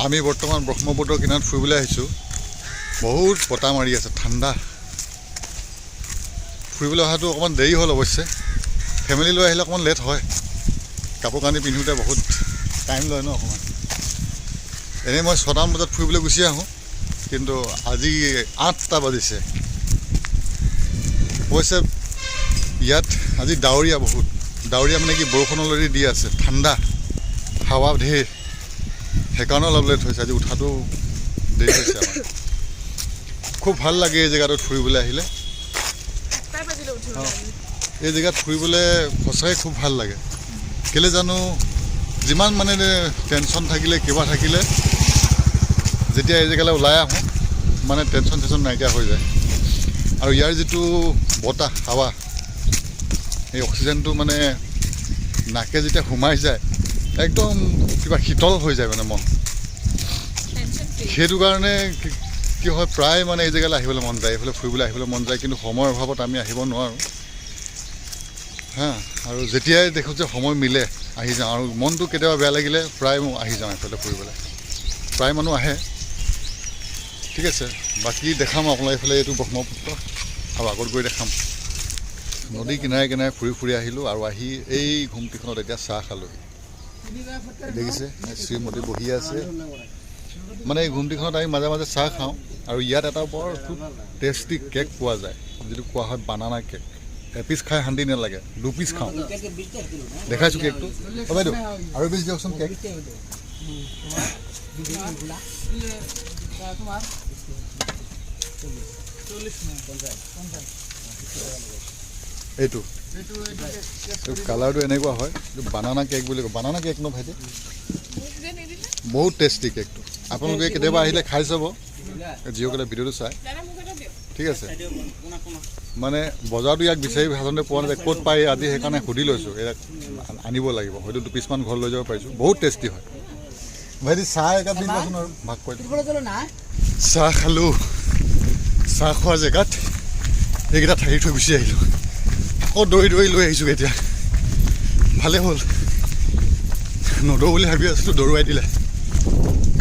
আমি বৰ্তমান ব্ৰহ্মপুত্ৰৰ কিনাৰত ফুৰিবলৈ আহিছোঁ। বহুত বতাহ মাৰি আছে, ঠাণ্ডা। ফুৰিবলৈ অহাটো অকণমান দেৰি হ'ল অৱশ্যে। ফেমিলি লৈ আহিলে অকণমান লেট হয়, কাপোৰ কানি পিন্ধোতে বহুত টাইম লয় ন অকণমান। এনেই মই 6টামান বজাত ফুৰিবলৈ গুচি আহোঁ, কিন্তু আজি 8টা বাজিছে। অৱশ্যে ইয়াত আজি ডাৱৰীয়া, বহুত ডাৱৰীয়া, মানে কি বৰষুণ অলৰেডি দি আছে, ঠাণ্ডা, হাৱা ঢেৰ, সেইকাৰণে অলপ লেট হৈছে। আজি উঠাটো দেৰি হৈছে আমাৰ। খুব ভাল লাগে এই জেগাটোত ফুৰিবলৈ আহিলে। এই জেগাত ফুৰিবলৈ সঁচাকৈ খুব ভাল লাগে। কেলৈ জানো, যিমান মানে টেনশ্যন থাকিলে, কিবা থাকিলে, যেতিয়া এই জেগালৈ ওলাই আহোঁ, মানে টেনশ্যন নাইকিয়া হৈ যায়। আৰু ইয়াৰ যিটো বতাহ, হাৱা, এই অক্সিজেনটো মানে নাকে যেতিয়া সোমাই যায়, একদম কিবা শীতল হৈ যায় মানে মন। সেইটো কাৰণে কি হয়, প্ৰায় মানে এই জেগালৈ আহিবলৈ মন যায়, এইফালে ফুৰিবলৈ আহিবলৈ মন যায়, কিন্তু সময়ৰ অভাৱত আমি আহিব নোৱাৰোঁ। আৰু যেতিয়াই দেখোঁ যে সময় মিলে আহি যাওঁ। আৰু মনটো কেতিয়াবা বেয়া লাগিলে প্ৰায় মই আহি যাওঁ এইফালে ফুৰিবলৈ। প্ৰায় মানুহ আহে। ঠিক আছে, বাকী দেখাম আপোনালোকে এইফালে এইটো ব্ৰহ্মপুত্ৰ, আৰু আগত গৈ দেখাম। নদী কিনাৰে কিনাৰে ফুৰি আহিলোঁ, আৰু আহি এই ঘুমটিখনত এতিয়া চাহ খালোঁহি। দেখিছে শ্ৰীমতী বহি আছে। মানে এই ঘুমটিখনত আমি মাজে মাজে চাহ খাওঁ। আৰু ইয়াত এটা বৰ খুব টেষ্টি কেক পোৱা যায়, যিটো কোৱা হয় বানানা কেক। এপিচ খাই শান্তি নালাগে, 2 পিচ খাওঁ। দেখাইছোঁ কেকটো। বাইদেউ আৰু এপিচ দিয়কচোন কেক। এইটো কালাৰটো এনেকুৱা হয়, এইটো বানানা কেক বুলি কয়। বানানা কেক ন ভাইটি, বহুত টেষ্টি কেকটো। আপোনালোকে কেতিয়াবা আহিলে খাই চাব, যিসকলে ভিডিঅ'টো চায়। ঠিক আছে, মানে বজাৰটো ইয়াক বিচাৰি সাধাৰণতে পোৱা নাযায়, ক'ত পায় আজি সেইকাৰণে সুধি লৈছোঁ। ইয়াক আনিব লাগিব, হয়তো 2 পিচমান ঘৰ লৈ যাব পাৰিছোঁ। বহুত টেষ্টি হয়। ভাইটি চাহ একাপ দি দিবাচোন আৰু ভাগ কৰি। চাহ খালোঁ, চাহ খোৱা জেগাত এইকেইটা ঠাই থৈ গুচি আহিলোঁ। আকৌ দৌৰি লৈ আহিছোঁ এতিয়া। ভালেই হ'ল, নদৌ বুলি ভাবি আছিলোঁ, দৌৰুৱাই দিলে।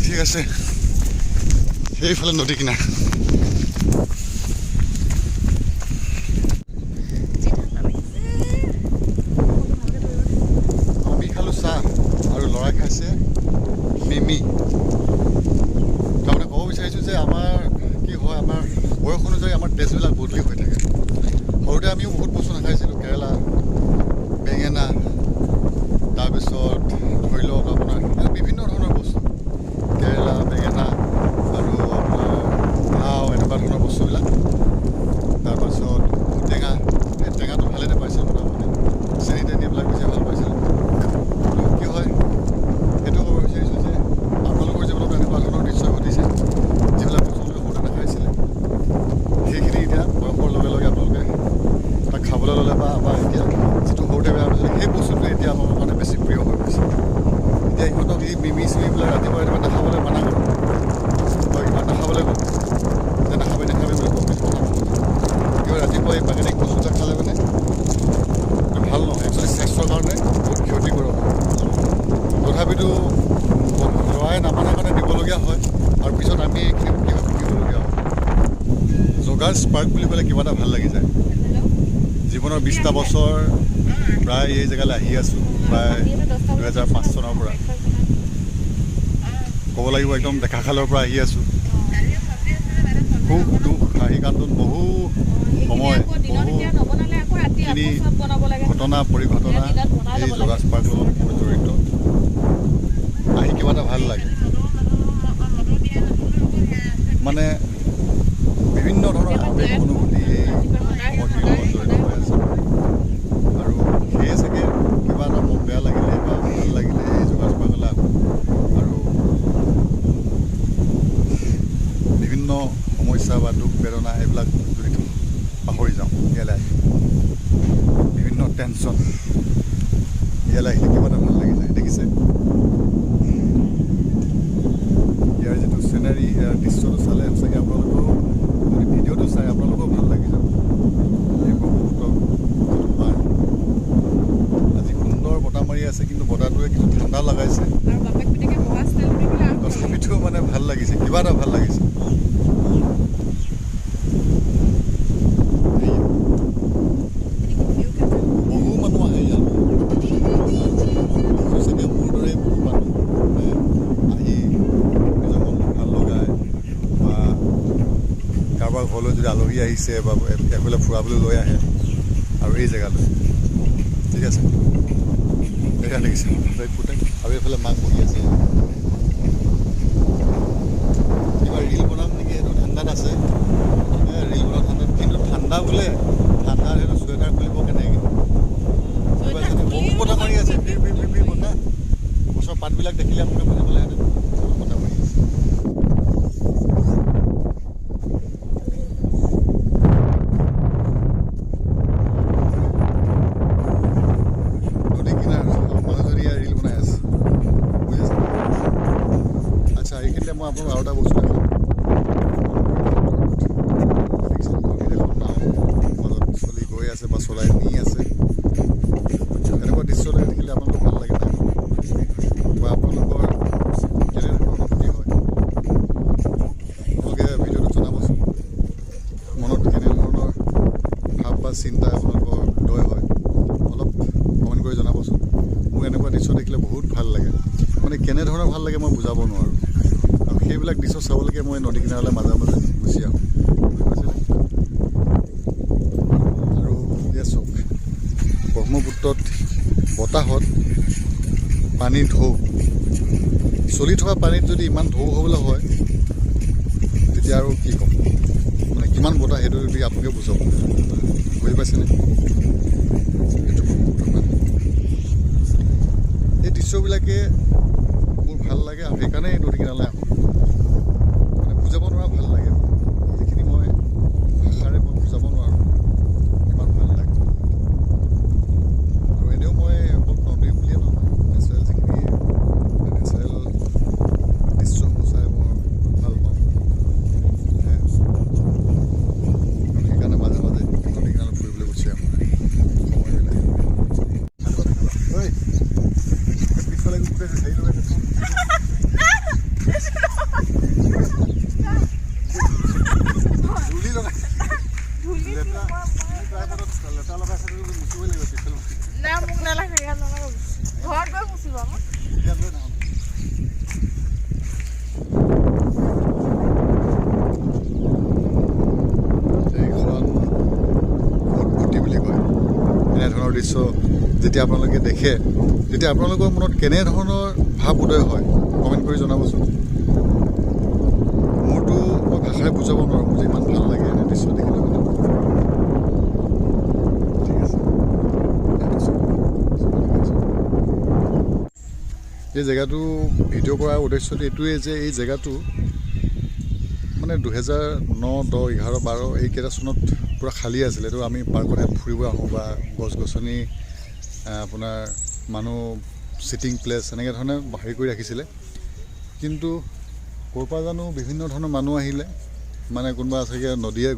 ঠিক আছে, সেইফালে নদী কিনাৰ। আমি খালোঁ চাহ, আৰু ল'ৰাই খাইছে মিমি। তাৰমানে ক'ব বিচাৰিছোঁ যে আমাৰ কি হয়, আমাৰ বয়স অনুযায়ী আমাৰ টেষ্টবিলাক বদলি হৈ থাকে। সৰুতে আমিও বহুত বস্তু নাখাইছিলোঁ, কেৰেলা, বেঙেনা, তাৰপিছত ধৰি লওক আপোনাৰ বিভিন্ন ধৰণৰ বস্তু, কেৰেলা, বেঙেনা, আৰু আপোনাৰ লাও, এনেকুৱা ধৰণৰ বস্তুবিলাক। তাৰপাছত টেঙা, এই টেঙাটো ভালেই নাপাইছিলোঁ মোটামুটি। চেনি তেনি এইবিলাক বেছি ভাল পাইছিলোঁ। কিন্তু কি হয়, সেইটো ক'ব বিচাৰিছোঁ যে আপোনালোকৰ জীৱনত এনেকুৱা ধৰণৰ দৃশ্য ঘটিছে, যিবিলাক বস্তু সৰুতে নাখাইছিলে, সেইখিনি এতিয়া বয়সৰ লগে লগে আপোনালোকে তাক খাবলৈ ল'লে, বা এতিয়া যিটো সৰুতে বেয়া পাইছিলে, সেই বস্তুটো এতিয়া আপোনালোকৰ কাৰণে বেছি প্ৰিয় হৈ গৈছে। এতিয়া ইহঁতক এই মিমি চিমিবিলাক ৰাতিপুৱা নাখাবলৈ মানা কৰোঁ, বা ইমান নাখাবলৈ কওঁ যে নাখাবি বুলি কওঁ। কিছু কথা নহয়, কিয় ৰাতিপুৱা এই প্ৰাকৃতিক বস্তুবিলাক খালে মানে ভাল নহয়, একচুৱেলি স্বাস্থ্যৰ কাৰণে বহুত ক্ষতিকাৰক হয়। তথাপিতো ল'ৰাই নামানাৰ কাৰণে দিবলগীয়া হয়, আৰু পিছত আমি এইখিনি কি হয় ভুগিবলগীয়া হয়। জগাৰ স্পাৰ্ক বুলি ক'লে কিবা এটা ভাল লাগি যায়। জীৱনৰ 20টা বছৰ প্ৰায় এই জেগালৈ আহি আছোঁ, প্ৰায় 2005 চনৰ পৰা। ক'ব লাগিব একদম ডেকাকালৰ পৰা আহি আছোঁ। সুখ দুখ হাঁহি কান্দোন, বহু সময়, বহুখিনি ঘটনা পৰিঘটনা এই জগা স্পাৰ্কৰ লগত মোৰ জড়িত। আহি কিবা এটা ভাল লাগে, মানে বিভিন্ন ধৰণৰ আৱেগ অনুভূতি এই সময়খিনিৰ লগত জড়িত হৈ আছে। আৰু সেয়ে চাগে কিবা এটা মন বেয়া লাগিলে বা ভাল লাগিলে এই জগা স্পাৰ্কলৈ আহোঁ, আৰু বিভিন্ন সমস্যা বা দুখ বেদনা এইবিলাক যদি পাহৰি যাওঁ ইয়ালৈ আহি, বিভিন্ন টেনশ্যন, ইয়ালৈ আহিলে কিবা এটা ভাল লাগি যায়। দেখিছে ইয়াৰ যিটো চিনাৰী, ইয়াৰ দৃশ্যটো চালে চাগে আপোনালোকেও, যদি ভিডিঅ'টো চাই আপোনালোকেও ভাল লাগি যাব। এই ব্ৰহ্মপুত্ৰৰ যিটো পাৰ, আজি সুন্দৰ বতাহ মাৰি আছে, কিন্তু বতাহটোৱে কিছু ঠাণ্ডা লগাইছে। তথাপিতো লাগিছে, কিবা এটা ভাল লাগিছে। বহু মানুহ আহে ইয়াত, চাগে মোৰ দৰে বহু মানুহ আহি নিজৰ মনটো ভাল লগায় বা কাৰোবাৰ ঘৰলৈ যদি আলহী আহিছে বা এফালে ফুৰাবলৈ লৈ আহে আৰু এই জেগালৈ, ঠিক আছে, জেগা দেখিছে ফুটে আৰু এইফালে মাক বহি আছে। কিবা ৰিল বনাম নেকি, এইটো ঠাণ্ডাত আছে, ৰিল বনাম ঠাণ্ডাত, কিন্তু ঠাণ্ডা বোলে, ঠাণ্ডাত সেইটো চুৱেটাৰ খুলিব কেনেকৈ, বহু কথা মাৰি আছে, ফিৰ বতাহ, গছৰ পাতবিলাক দেখিলে আপোনালোকে বুজি পালেহেঁতেন, বতাহ মাৰি আছে। এইখিনিতে মই আপোনালোক আৰু এটা বস্তু দেখাম, মাজত চলি গৈ আছে বা চলাই নি আছে, এনেকুৱা দৃশ্যলৈ দেখিলে আপোনালোকৰ ভাল লাগে নাই বা আপোনালোকৰ কেনেধৰণৰ অনুভূতি হয়, আপোনালোকে ভিডিঅ'টো জনাবচোন। মনত কেনেধৰণৰ ভাৱ বা চিন্তা আপোনালোকৰ উদয় হয় অলপ কমেণ্ট কৰি জনাবচোন। মোৰ এনেকুৱা দৃশ্য দেখিলে বহুত ভাল লাগে, মানে কেনেধৰণৰ ভাল লাগে মই বুজাব নোৱাৰোঁ। আৰু সেইবিলাক দৃশ্য চাবলৈকে মই নদী কিনাৰলৈ মাজে মাজে গুচি আহোঁ, বুজি পাইছেনে? আৰু এয়া চাওক, ব্ৰহ্মপুত্ৰত বতাহত পানীৰ ঢৌ, চলি থকা পানীত যদি ইমান ঢৌ হ'বলৈ হয় তেতিয়া আৰু কি ক'ম, মানে কিমান বতাহ সেইটো যদি আপোনালোকে বুজাব, বুজি পাইছেনে? সেইটো এই দৃশ্যবিলাকে মোৰ ভাল লাগে আৰু সেইকাৰণে এই নদী কিনাৰলৈ আহোঁ, মানে বুজাব নোৱাৰা ভাল লাগে, যিখিনি মই ভাষাৰে মই বুজাব নোৱাৰোঁ ইমান ভাল লাগে। আৰু এনেও মই অকল নদী বুলিয়ে নহয়, নেচাৰেল যিখিনি নেচাৰেল দৃশ্যসমূহ চাই মই ভাল পাওঁ, আৰু সেইকাৰণে মাজে মাজে নদী কিনাৰত ফুৰিবলৈ গুচি আহোঁ সময় মিলাই। ঐ পিছফালে গোটেই হেৰি লগাই দেখোন, এনেধৰণৰ দৃশ্য যেতিয়া আপোনালোকে দেখে, তেতিয়া আপোনালোকৰ মনত কেনেধৰণৰ ভাৱ উদয় হয় কমেণ্ট কৰি জনাবচোন। মোৰতো মই ভাষাৰে বুজাব নোৱাৰোঁ, মোৰ যে ইমান ভাল লাগে এনে দৃশ্য দেখিলে মানে। ঠিক আছে, এই জেগাটো ভিডিঅ' কৰাৰ উদ্দেশ্যটো এইটোৱেই যে এই জেগাটো মানে 2009, 10, 11, 12 এইকেইটা চনত পূৰা খালী আছিলে। এইটো আমি পাৰ্কত ফুৰিব আহোঁ বা গছ গছনি আপোনাৰ মানুহ ছিটিং প্লেচ এনেকৈ ধৰণে হেৰি কৰি ৰাখিছিলে, কিন্তু ক'ৰ পৰা জানো বিভিন্ন ধৰণৰ মানুহ আহিলে, মানে কোনোবা চাগে নদীয়ে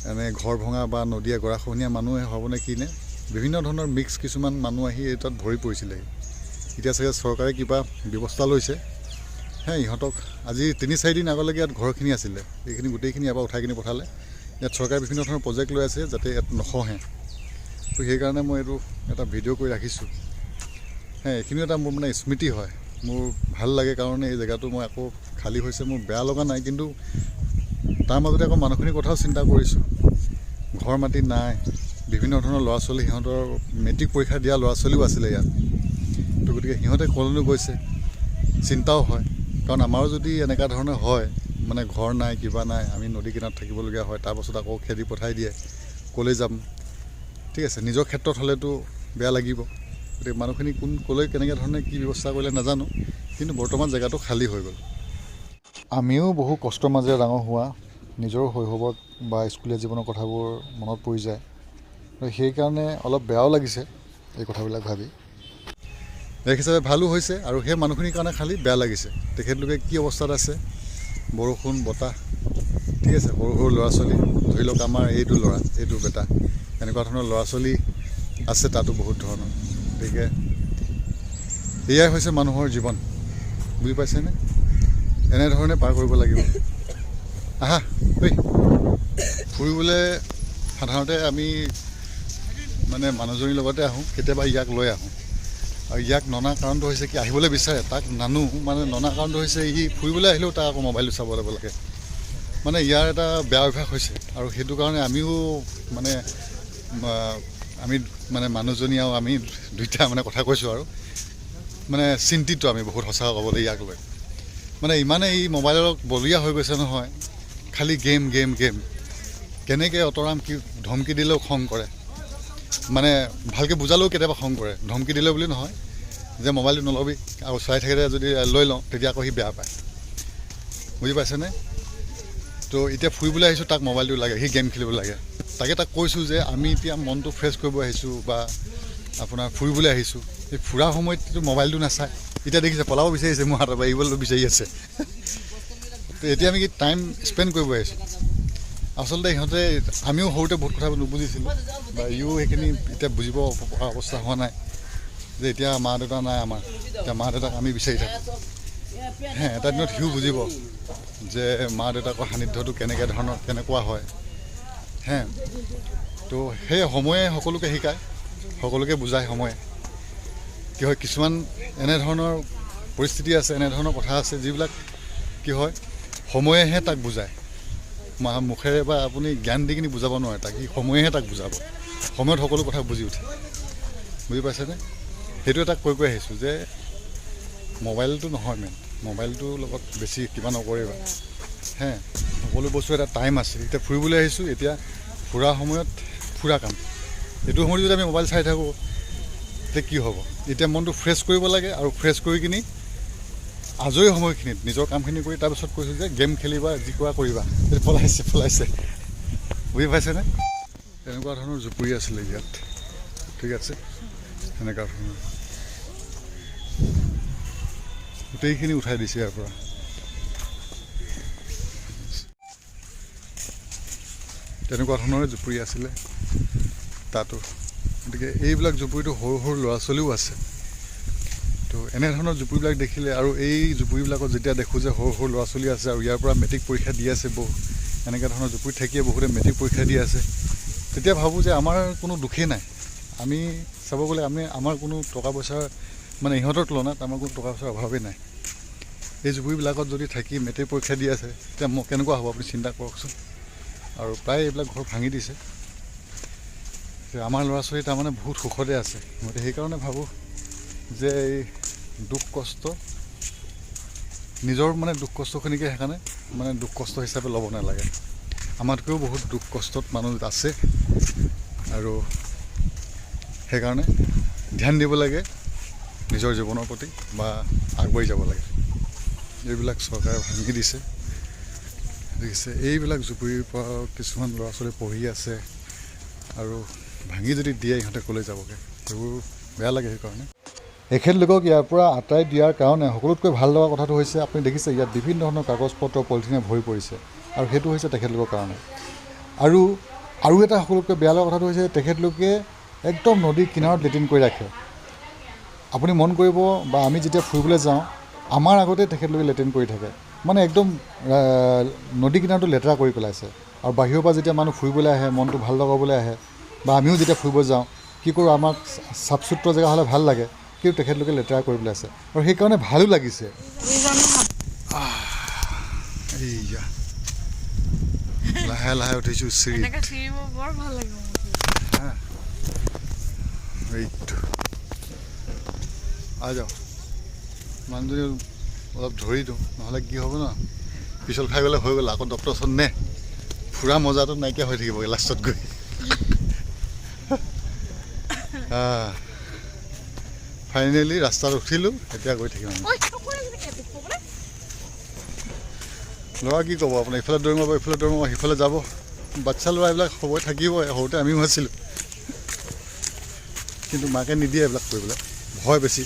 এনে ঘৰ ভঙা বা নদীয়ে গৰাখহনীয়া মানুহে হ'বনে কি নে, বিভিন্ন ধৰণৰ মিক্স কিছুমান মানুহ আহি তাত ভৰি পৰিছিলেহি। এতিয়া চাগে চৰকাৰে কিবা ব্যৱস্থা লৈছে, ইহঁতক আজি 3-4 দিন আগলৈকে ইয়াত ঘৰখিনি আছিলে, এইখিনি গোটেইখিনি ইয়াৰ পৰা উঠাই কিনি পঠালে। ইয়াত চৰকাৰে বিভিন্ন ধৰণৰ প্ৰজেক্ট লৈ আছে যাতে ইয়াত নখহে, তো সেইকাৰণে মই এইটো এটা ভিডিঅ' কৰি ৰাখিছোঁ। এইখিনিও এটা মোৰ মানে স্মৃতি হয়, মোৰ ভাল লাগে কাৰণে এই জেগাটো মই আকৌ খালী হৈছে, মোৰ বেয়া লগা নাই, কিন্তু তাৰ মাজতে আকৌ মানুহখিনিৰ কথাও চিন্তা কৰিছোঁ। ঘৰ মাটি নাই, বিভিন্ন ধৰণৰ ল'ৰা ছোৱালী, সিহঁতৰ মেট্ৰিক পৰীক্ষা দিয়া ল'ৰা ছোৱালীও আছিলে ইয়াত, তো গতিকে সিহঁতে ক'লৈনো গৈছে চিন্তাও হয়। কাৰণ আমাৰো যদি এনেকুৱা ধৰণৰ হয়, মানে ঘৰ নাই কিবা নাই, আমি নদী কিনাৰত থাকিবলগীয়া হয়, তাৰপাছত আকৌ খেদি পঠাই দিয়ে, ক'লৈ যাম, ঠিক আছে, নিজৰ ক্ষেত্ৰত হ'লেতো বেয়া লাগিব। গতিকে মানুহখিনি ক'লৈ কেনেকৈ ধৰণে কি ব্যৱস্থা কৰিলে নাজানো, কিন্তু বৰ্তমান জেগাটো খালী হৈ গ'ল। আমিও বহু কষ্টৰ মাজেৰে ডাঙৰ হোৱা, নিজৰ শৈশৱত বা স্কুলীয়া জীৱনৰ কথাবোৰ মনত পৰি যায়, সেইকাৰণে অলপ বেয়াও লাগিছে এই কথাবিলাক ভাবি। এক হিচাপে ভালো হৈছে, আৰু সেই মানুহখিনিৰ কাৰণে খালী বেয়া লাগিছে। তেখেতলোকে কি অৱস্থাত আছে, বৰষুণ বতাহ, ঠিক আছে, সৰু সৰু ল'ৰা ছোৱালী, ধৰি লওক আমাৰ এইটো ল'ৰা, এইটো বেটা, এনেকুৱা ধৰণৰ ল'ৰা ছোৱালী আছে তাতো বহুত ধৰণৰ। গতিকে এয়াই হৈছে মানুহৰ জীৱন, বুজি পাইছেনে? এনেধৰণে পাৰ কৰিব লাগিব। আহা ঐ, ফুৰিবলৈ সাধাৰণতে আমি মানে মানুহজনীৰ লগতে আহোঁ, কেতিয়াবা ইয়াক লৈ আহোঁ। আৰু ইয়াক ননা কাৰণটো হৈছে কি, আহিবলৈ বিচাৰে, তাক নানো মানে ননা কাৰণটো হৈছে ই ফুৰিবলৈ আহিলেও তাক আকৌ মোবাইলটো চাব ল'ব লাগে। মানে ইয়াৰ এটা বেয়া অভ্যাস হৈছে। আৰু সেইটো কাৰণে আমিও মানে আমি মানে মানুহজনী আৰু আমি দুইটা মানে কথা কৈছোঁ আৰু মানে চিন্তিত আমি বহুত, সঁচা ক'বলৈ ইয়াক লৈ। মানে ইমানেই ই মোবাইলৰ বলীয়া হৈ গৈছে নহয়, খালি গেম গেম গেম। কেনেকৈ অঁতৰাম কি, ধমকি দিলেও খং কৰে, মানে ভালকৈ বুজালেও কেতিয়াবা খং কৰে। ধমকি দিলে বুলি নহয় যে মোবাইলটো নল'বি, আৰু চাই থাকিলে যদি লৈ লওঁ তেতিয়া আকৌ সি বেয়া পায়, বুজি পাইছেনে? তো এতিয়া ফুৰিবলৈ আহিছোঁ, তাক মোবাইলটো লাগে, সি গেম খেলিব লাগে। তাক কৈছোঁ যে আমি এতিয়া মনটো ফ্ৰেছ কৰিব আহিছোঁ বা আপোনাৰ ফুৰিবলৈ আহিছোঁ, এই ফুৰা সময়ততো মোবাইলটো নাচায়। এতিয়া দেখিছে পলাব বিচাৰিছে, মোৰ হাতৰ পৰা এৰিবলৈ বিচাৰি আছে। তো এতিয়া আমি কি টাইম স্পেণ্ড কৰিব আহিছোঁ। আচলতে ইহঁতে, আমিও সৰুতে বহুত কথা নুবুজিছিলোঁ বা ইও সেইখিনি এতিয়া বুজিব পৰা অৱস্থা হোৱা নাই যে এতিয়া মা দেউতা নাই আমাৰ, এতিয়া মা দেউতাক আমি বিচাৰি থাকোঁ। এটা দিনত সিও বুজিব যে মা দেউতাকৰ সান্নিধ্যটো কেনেকুৱা হয়। তো সেই সময়ে সকলোকে শিকায়, সকলোকে বুজায় সময়ে। কি হয়, কিছুমান এনেধৰণৰ পৰিস্থিতি আছে, এনেধৰণৰ কথা আছে যিবিলাক কি হয় সময়েহে তাক বুজায়। মুখেৰে বা আপুনি জ্ঞান দি কিনি বুজাব নোৱাৰে তাক, সি সময়েহে তাক বুজাব। সময়ত সকলো কথা বুজি উঠে, বুজি পাইছেনে? সেইটোৱে তাক কৈ আহিছোঁ যে মোবাইলটো নহয় মেইন, মোবাইলটোৰ লগত বেছি কিবা নকৰিবা। সকলো বস্তু এটা টাইম আছে। এতিয়া ফুৰিবলৈ আহিছোঁ, এতিয়া ফুৰা সময়ত ফুৰা কাম, এইটো সময়ত যদি আমি মোবাইল চাই থাকোঁ তেতিয়া কি হ'ব? এতিয়া মনটো ফ্ৰেছ কৰিব লাগে, আৰু ফ্ৰেছ কৰি কিনি আজৰি সময়খিনিত নিজৰ কামখিনি কৰি তাৰপিছত কৈছোঁ যে গেম খেলিবা, যি কৰা কৰিবা। পলাইছে বুজি পাইছেনে? তেনেকুৱা ধৰণৰ জুপুৰি আছিলে ইয়াত, ঠিক আছে। সেনেকুৱা ধৰণৰ গোটেইখিনি উঠাই দিছে ইয়াৰ পৰা। তেনেকুৱা ধৰণৰে জুপুৰি আছিলে তাতো। গতিকে এইবিলাক জুপুৰিটো সৰু সৰু ল'ৰা ছোৱালীও আছে। তো এনেধৰণৰ জুপুৰিবিলাক দেখিলে, আৰু এই জুপুৰিবিলাকত যেতিয়া দেখোঁ যে সৰু সৰু ল'ৰা ছোৱালী আছে আৰু ইয়াৰ পৰা মেট্ৰিক পৰীক্ষা দি আছে, এনেকুৱা ধৰণৰ জুপুৰিত থাকিয়ে বহুতে মেট্ৰিক পৰীক্ষা দি আছে, তেতিয়া ভাবোঁ যে আমাৰ কোনো দুখেই নাই। আমি চাব গ'লে আমাৰ কোনো টকা পইচাৰ মানে ইহঁতৰ তুলনাত আমাৰ কোনো টকা পইচাৰ অভাৱেই নাই। এই জুপুৰিবিলাকত যদি থাকি মেট্ৰিক পৰীক্ষা দি আছে, তেতিয়া কেনেকুৱা হ'ব আপুনি চিন্তা কৰকচোন। আৰু প্ৰায় এইবিলাক ঘৰ ভাঙি দিছে। আমাৰ ল'ৰা ছোৱালী তাৰমানে বহুত সুখতে আছে। গতিকে সেইকাৰণে ভাবোঁ যে এই দুখ কষ্ট, নিজৰ মানে দুখ কষ্টখিনিকে সেইকাৰণে মানে দুখ কষ্ট হিচাপে ল'ব নালাগে। আমাতকৈও বহুত দুখ কষ্টত মানুহ আছে, আৰু সেইকাৰণে ধ্যান দিব লাগে নিজৰ জীৱনৰ প্ৰতি বা আগবাঢ়ি যাব লাগে। এইবিলাক চৰকাৰে ভাঙি দিছে, দেখিছে। এইবিলাক জুপুৰিৰ পৰা কিছুমান ল'ৰা ছোৱালী পঢ়ি আছে, আৰু ভাঙি যদি দিয়ে ইহঁতে ক'লৈ যাবগৈ, সেইবোৰ বেয়া লাগে। সেইকাৰণে এখেতলোকক ইয়াৰ পৰা আঁতৰাই দিয়াৰ কাৰণে সকলোতকৈ ভাল লগা কথাটো হৈছে, আপুনি দেখিছে ইয়াত বিভিন্ন ধৰণৰ কাগজ পত্ৰ পলিথিনে ভৰি পৰিছে, আৰু সেইটো হৈছে তেখেতলোকৰ কাৰণে। আৰু এটা সকলোতকৈ বেয়া লগা কথাটো হৈছে, তেখেতলোকে একদম নদীৰ কিনাৰত লেট্ৰিন কৰি ৰাখে। আপুনি মন কৰিব, বা আমি যেতিয়া ফুৰিবলৈ যাওঁ আমাৰ আগতে তেখেতলোকে লেট্ৰিন কৰি থাকে, মানে একদম নদী কিনাৰটো লেতেৰা কৰি পেলাইছে। আৰু বাহিৰৰ পৰা যেতিয়া মানুহ ফুৰিবলৈ আহে, মনটো ভাল লগাবলৈ আহে, বা আমিও যেতিয়া ফুৰিব যাওঁ কি কৰোঁ, আমাক চাফ চুত্ৰ জেগা হ'লে ভাল লাগে, কিন্তু তেখেতলোকে লেতেৰা কৰি পেলাইছে। আৰু সেইকাৰণে ভালো লাগিছে। এইয়া লাহে লাহে উঠিছোঁ চিৰিত। এইটো যাওঁ, মানুহজনী অলপ ধৰি দিওঁ, নহ'লে কি হ'ব ন, পিছল খাই গ'লে হৈ গ'ল, আকৌ ডক্টৰ ওচৰত নে, ফুৰা মজাটো নাইকিয়া হৈ থাকিব লাষ্টত গৈ। ফাইনেলি ৰাস্তাত উঠিলোঁ, এতিয়া গৈ থাকিম। ল'ৰা কি ক'ব আপোনাৰ, ইফালে দৌৰিব, ইফালে দৌৰিব, সিফালে যাব। বাচ্ছা ল'ৰা এইবিলাক সময় থাকিবই, সৰুতে আমিও আছিলোঁ, কিন্তু মাকে নিদিয়ে এইবিলাক কৰিবলৈ, ভয় বেছি।